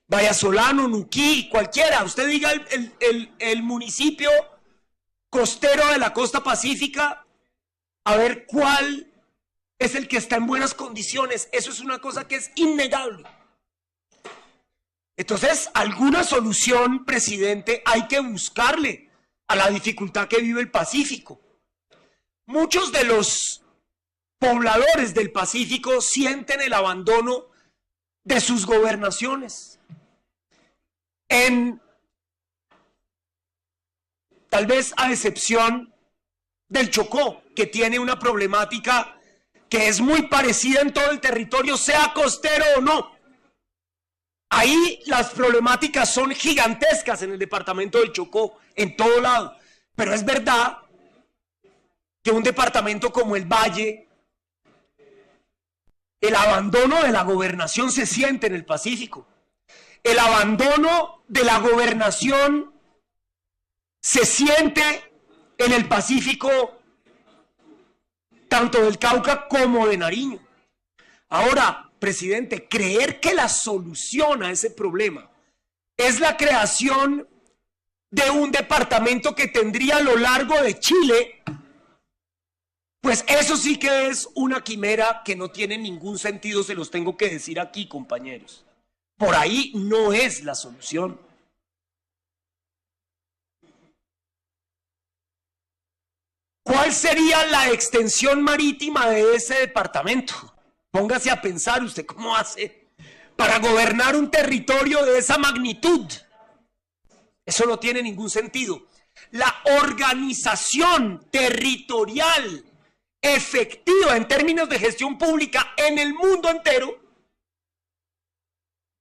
Vallasolano, Nuquí, cualquiera. Usted diga el municipio costero de la costa pacífica, a ver cuál es el que está en buenas condiciones. Eso es una cosa que es innegable. Entonces, alguna solución, presidente, hay que buscarle a la dificultad que vive el Pacífico. Muchos de los pobladores del Pacífico sienten el abandono de sus gobernaciones. Tal vez a excepción del Chocó, que tiene una problemática que es muy parecida en todo el territorio, sea costero o no. Ahí las problemáticas son gigantescas en el departamento del Chocó, en todo lado. Pero es verdad que un departamento como el Valle, el abandono de la gobernación se siente en el Pacífico. El abandono de la gobernación se siente en el Pacífico, tanto del Cauca como de Nariño. Ahora, presidente, creer que la solución a ese problema es la creación de un departamento que tendría a lo largo de Chile, pues eso sí que es una quimera que no tiene ningún sentido, se los tengo que decir aquí, compañeros. Por ahí no es la solución. ¿Cuál sería la extensión marítima de ese departamento? Póngase a pensar usted cómo hace para gobernar un territorio de esa magnitud. Eso no tiene ningún sentido. La organización territorial efectiva en términos de gestión pública en el mundo entero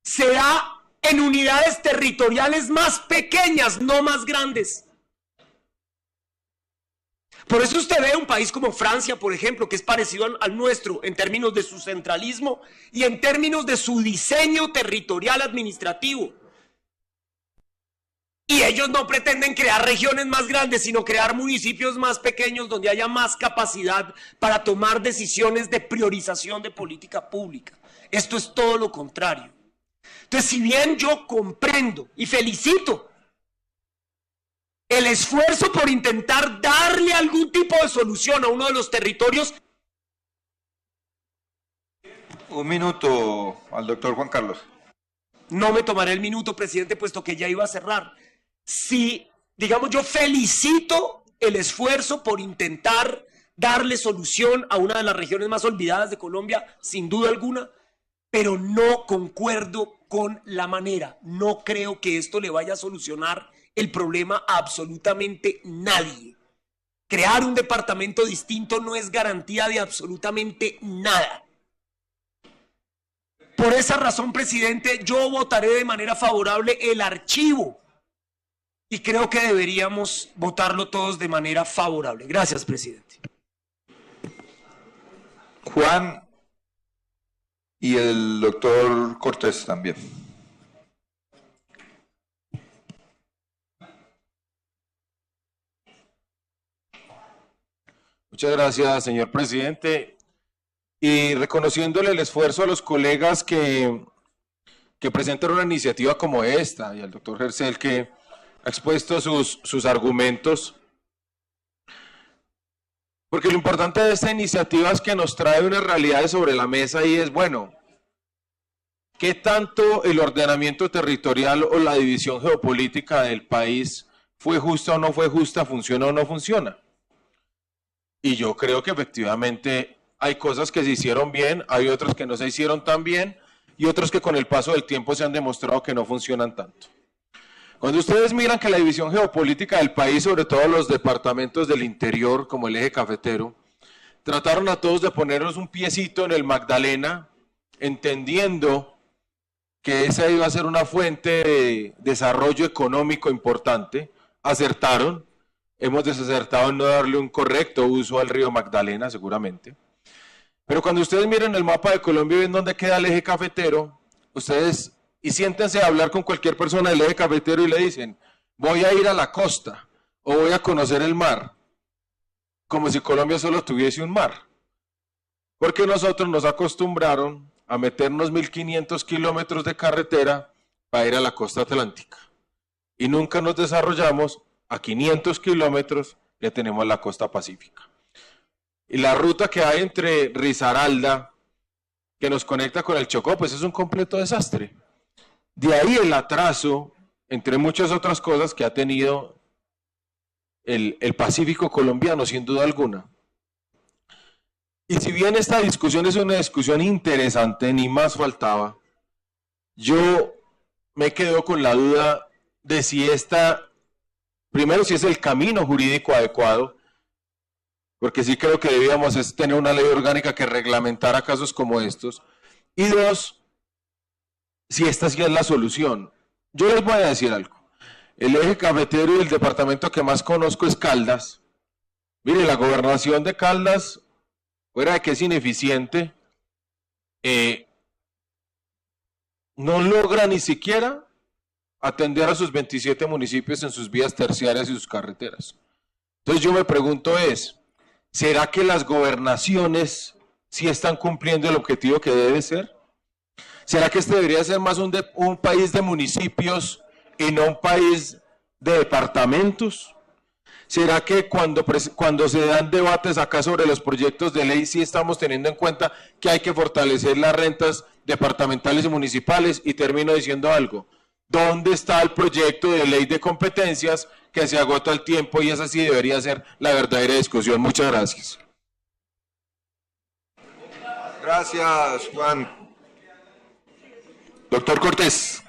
se da en unidades territoriales más pequeñas, no más grandes. Por eso usted ve un país como Francia, por ejemplo, que es parecido al nuestro en términos de su centralismo y en términos de su diseño territorial administrativo. Y ellos no pretenden crear regiones más grandes, sino crear municipios más pequeños donde haya más capacidad para tomar decisiones de priorización de política pública. Esto es todo lo contrario. Entonces, si bien yo comprendo y felicito el esfuerzo por intentar darle algún tipo de solución a uno de los territorios. Un minuto al doctor Juan Carlos. No me tomaré el minuto, presidente, puesto que ya iba a cerrar. Si, digamos, yo felicito el esfuerzo por intentar darle solución a una de las regiones más olvidadas de Colombia, sin duda alguna, pero no concuerdo con la manera. No creo que esto le vaya a solucionar el problema a absolutamente nadie. Crear un departamento distinto no es garantía de absolutamente nada. Por esa razón, presidente, yo votaré de manera favorable el archivo y creo que deberíamos votarlo todos de manera favorable. Gracias, presidente. Juan y el doctor Cortés también. Muchas gracias, señor presidente. Y reconociéndole el esfuerzo a los colegas que presentan una iniciativa como esta, y al doctor Gercel que ha expuesto sus argumentos, porque lo importante de esta iniciativa es que nos trae unas realidades sobre la mesa y es, bueno, ¿qué tanto el ordenamiento territorial o la división geopolítica del país fue justa o no fue justa, funciona o no funciona? Y yo creo que efectivamente hay cosas que se hicieron bien, hay otras que no se hicieron tan bien y otras que con el paso del tiempo se han demostrado que no funcionan tanto. Cuando ustedes miran que la división geopolítica del país, sobre todo los departamentos del interior como el eje cafetero, trataron a todos de ponernos un piecito en el Magdalena, entendiendo que esa iba a ser una fuente de desarrollo económico importante, acertaron. Hemos desacertado en no darle un correcto uso al río Magdalena, seguramente. Pero cuando ustedes miren el mapa de Colombia y ven dónde queda el eje cafetero, ustedes, y siéntense a hablar con cualquier persona del eje cafetero y le dicen, voy a ir a la costa o voy a conocer el mar, como si Colombia solo tuviese un mar. Porque nosotros nos acostumbraron a meternos 1.500 kilómetros de carretera para ir a la costa atlántica. Y nunca nos desarrollamos. A 500 kilómetros ya tenemos la costa pacífica. Y la ruta que hay entre Risaralda, que nos conecta con el Chocó, pues es un completo desastre. De ahí el atraso, entre muchas otras cosas que ha tenido el Pacífico colombiano, sin duda alguna. Y si bien esta discusión es una discusión interesante, ni más faltaba, yo me quedo con la duda de si primero, si es el camino jurídico adecuado, porque sí creo que debíamos tener una ley orgánica que reglamentara casos como estos. Y dos, si esta sí es la solución. Yo les voy a decir algo. El eje cafetero y el departamento que más conozco es Caldas. Mire, la gobernación de Caldas, fuera de que es ineficiente, no logra ni siquiera atender a sus 27 municipios en sus vías terciarias y sus carreteras. Entonces yo me pregunto ¿será que las gobernaciones sí están cumpliendo el objetivo que debe ser? ¿Será que este debería ser más un país de municipios y no un país de departamentos? ¿Será que cuando se dan debates acá sobre los proyectos de ley sí estamos teniendo en cuenta que hay que fortalecer las rentas departamentales y municipales? Y termino diciendo algo. ¿Dónde está el proyecto de ley de competencias que se agota el tiempo? Y esa sí debería ser la verdadera discusión. Muchas gracias. Gracias, Juan. Doctor Cortés.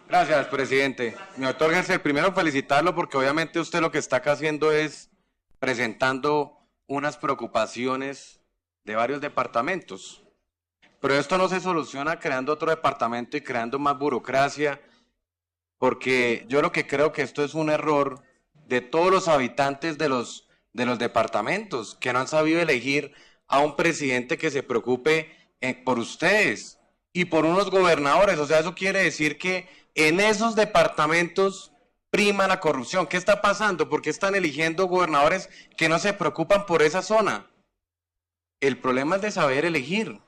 Gracias, presidente. Mi doctor Gerser, primero felicitarlo porque obviamente usted lo que está acá haciendo es presentando unas preocupaciones de varios departamentos. Pero esto no se soluciona creando otro departamento y creando más burocracia, porque yo lo que creo que esto es un error de todos los habitantes de los departamentos, que no han sabido elegir a un presidente que se preocupe por ustedes y por unos gobernadores. O sea, eso quiere decir que en esos departamentos prima la corrupción. ¿Qué está pasando? ¿Por qué están eligiendo gobernadores que no se preocupan por esa zona? El problema es de saber elegir,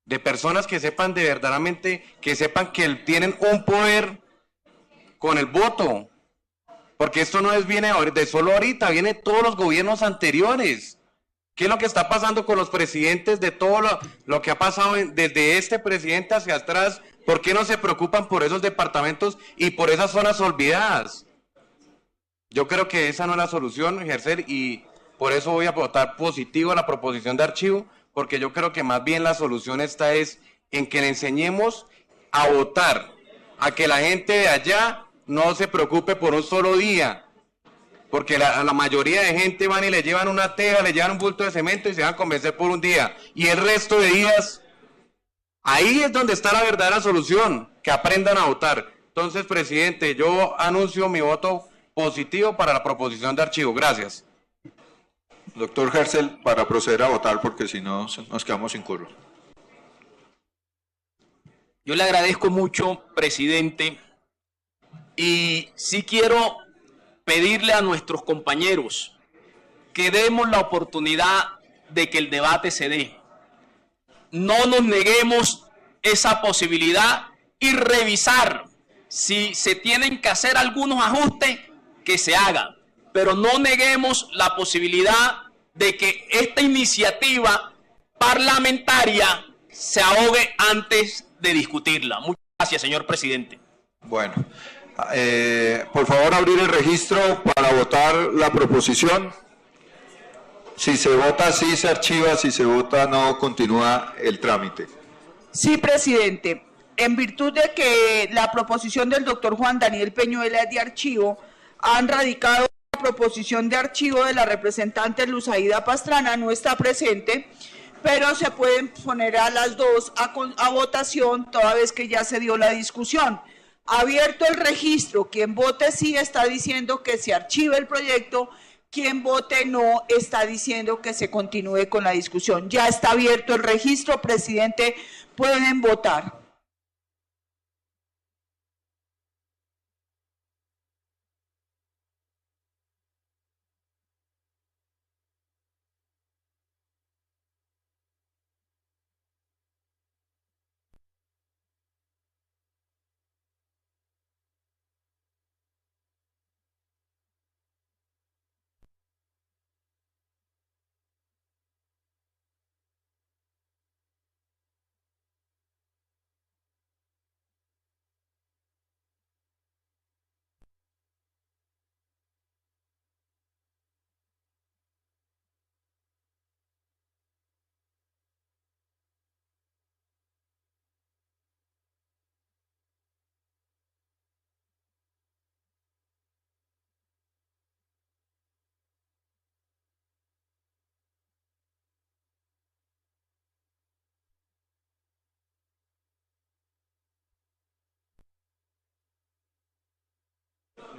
de personas que sepan de verdaderamente, que sepan que tienen un poder con el voto, porque esto no viene de solo ahorita, viene de todos los gobiernos anteriores. ¿Qué es lo que está pasando con los presidentes de todo lo que ha pasado desde este presidente hacia atrás? ¿Por qué no se preocupan por esos departamentos y por esas zonas olvidadas? Yo creo que esa no es la solución, ejercer, y por eso voy a votar positivo a la proposición de archivo, porque yo creo que más bien la solución es en que le enseñemos a votar, a que la gente de allá no se preocupe por un solo día, porque la mayoría de gente van y le llevan una teja, le llevan un bulto de cemento y se van a convencer por un día, y el resto de días, ahí es donde está la verdadera solución, que aprendan a votar. Entonces, presidente, yo anuncio mi voto positivo para la proposición de archivo. Gracias. Doctor Gerser, para proceder a votar, porque si no nos quedamos sin curro. Yo le agradezco mucho, presidente, y sí quiero pedirle a nuestros compañeros que demos la oportunidad de que el debate se dé. No nos neguemos esa posibilidad y revisar si se tienen que hacer algunos ajustes, que se hagan, pero no neguemos la posibilidad de que esta iniciativa parlamentaria se ahogue antes de discutirla. Muchas gracias, señor presidente. Bueno, por favor abrir el registro para votar la proposición. Si se vota sí se archiva, si se vota no continúa el trámite. Sí, presidente. En virtud de que la proposición del doctor Juan Daniel Peñuela es de archivo, han radicado la proposición de archivo de la representante Luz Aida Pastrana, no está presente, pero se pueden poner a las dos a votación toda vez que ya se dio la discusión. Abierto el registro, quien vote sí está diciendo que se archive el proyecto, quien vote no está diciendo que se continúe con la discusión. Ya está abierto el registro, presidente, pueden votar.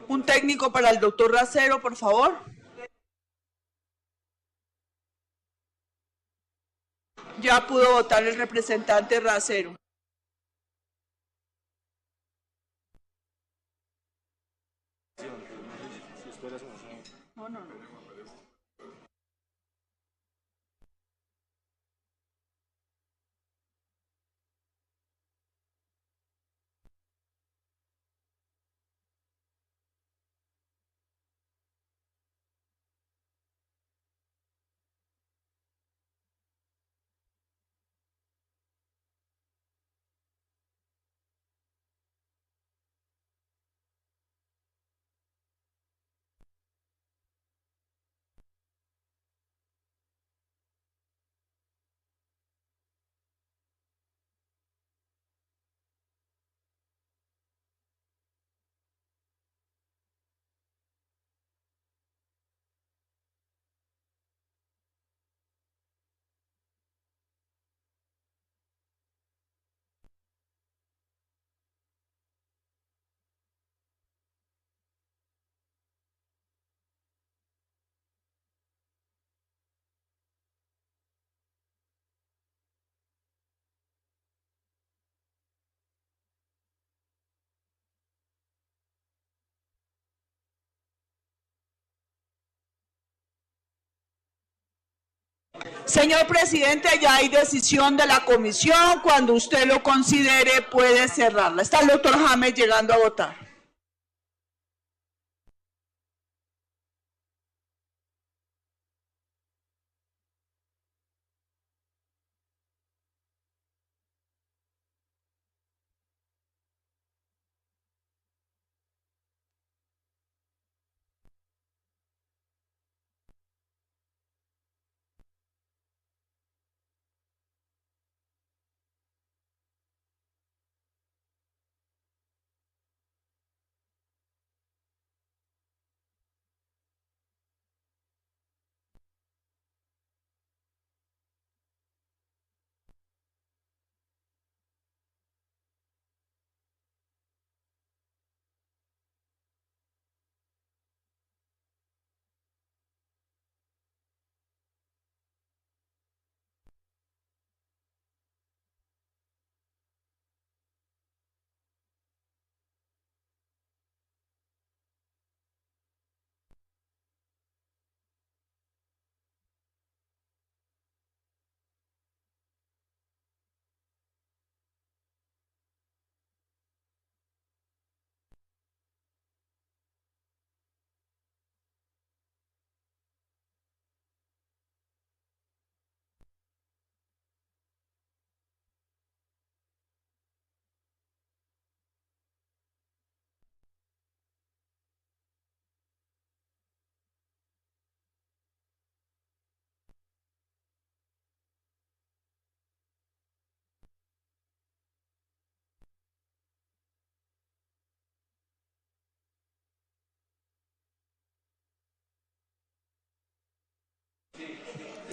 Un técnico para el doctor Racero, por favor. Ya pudo votar el representante Racero. No. Señor presidente, ya hay decisión de la comisión. Cuando usted lo considere, puede cerrarla. Está el doctor James llegando a votar.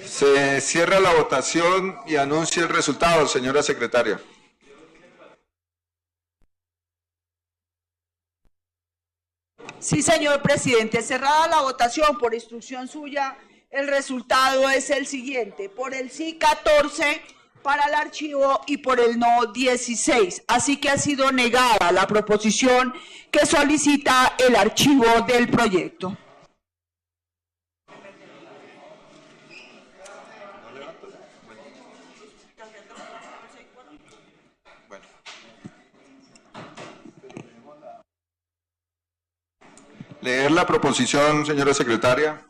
Se cierra la votación y anuncia el resultado, señora secretaria. Sí, señor presidente. Cerrada la votación, por instrucción suya, el resultado es el siguiente. Por el sí 14 para el archivo y por el no 16. Así que ha sido negada la proposición que solicita el archivo del proyecto. Leer la proposición, señora secretaria.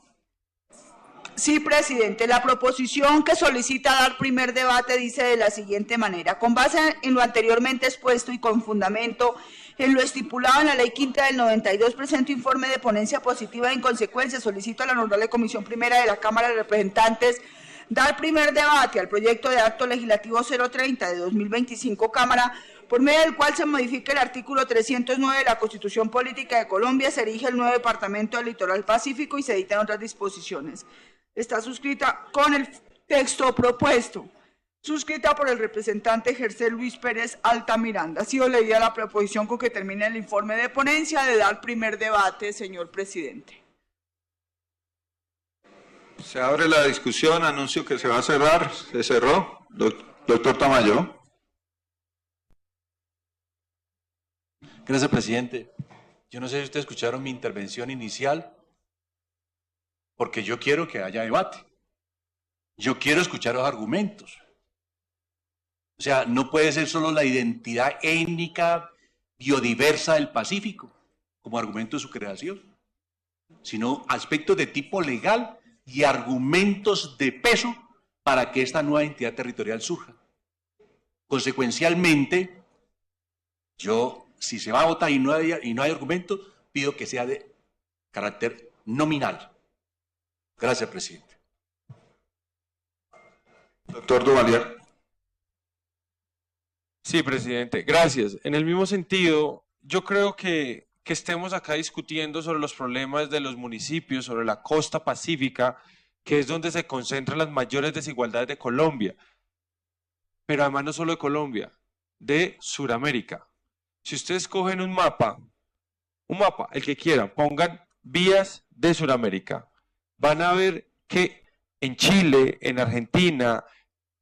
Sí, presidente. La proposición que solicita dar primer debate dice de la siguiente manera. Con base en lo anteriormente expuesto y con fundamento en lo estipulado en la Ley Quinta del 92, presento informe de ponencia positiva. En consecuencia, solicito a la Honorable Comisión Primera de la Cámara de Representantes dar primer debate al proyecto de acto legislativo 030 de 2025 Cámara, por medio del cual se modifica el artículo 309 de la Constitución Política de Colombia, se erige el nuevo Departamento del Litoral Pacífico y se editan otras disposiciones. Está suscrita con el texto propuesto, suscrita por el representante Gercel Luis Pérez Altamiranda. Ha sido leída la proposición con que termina el informe de ponencia de dar primer debate, señor presidente. Se abre la discusión, anuncio que se va a cerrar. Se cerró. Doctor Tamayo. Gracias, presidente. Yo no sé si ustedes escucharon mi intervención inicial, porque yo quiero que haya debate. Yo quiero escuchar los argumentos. O sea, no puede ser solo la identidad étnica biodiversa del Pacífico como argumento de su creación, sino aspectos de tipo legal y argumentos de peso para que esta nueva entidad territorial surja. Consecuencialmente, yo, si se va a votar y no hay argumento, pido que sea de carácter nominal. Gracias, presidente. Doctor Duvalier. Sí, presidente, gracias. En el mismo sentido, yo creo que estemos acá discutiendo sobre los problemas de los municipios, sobre la costa pacífica, que es donde se concentran las mayores desigualdades de Colombia, pero además no solo de Colombia, de Sudamérica. Si ustedes cogen un mapa, el que quieran, pongan vías de Sudamérica, van a ver que en Chile, en Argentina,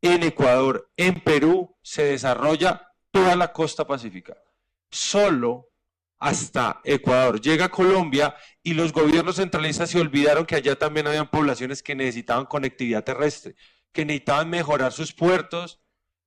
en Ecuador, en Perú, se desarrolla toda la costa pacífica. Solo hasta Ecuador llega Colombia y los gobiernos centralistas se olvidaron que allá también habían poblaciones que necesitaban conectividad terrestre. que necesitaban mejorar sus puertos,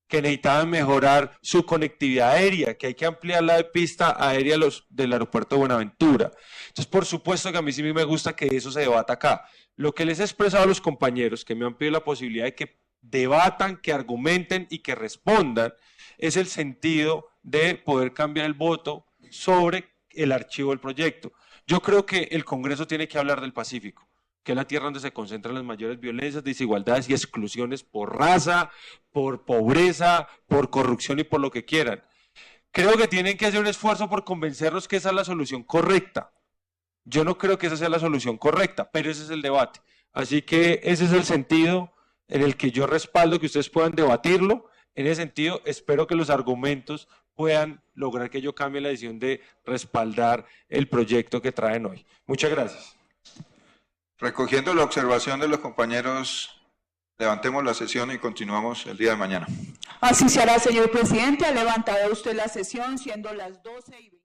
que necesitaban mejorar su conectividad aérea, que hay que ampliar la pista aérea del aeropuerto de Buenaventura. Entonces, por supuesto que a mí sí me gusta que eso se debata acá. Lo que les he expresado a los compañeros que me han pedido la posibilidad de que debatan, que argumenten y que respondan, es el sentido de poder cambiar el voto sobre el archivo del proyecto. Yo creo que el Congreso tiene que hablar del Pacífico, que es la tierra donde se concentran las mayores violencias, desigualdades y exclusiones por raza, por pobreza, por corrupción y por lo que quieran. Creo que tienen que hacer un esfuerzo por convencernos que esa es la solución correcta. Yo no creo que esa sea la solución correcta, pero ese es el debate. Así que ese es el sentido en el que yo respaldo que ustedes puedan debatirlo. En ese sentido, espero que los argumentos puedan lograr que yo cambie la decisión de respaldar el proyecto que traen hoy. Muchas gracias. Recogiendo la observación de los compañeros, levantemos la sesión y continuamos el día de mañana. Así será, señor presidente. Ha levantado usted la sesión, siendo las 12:20.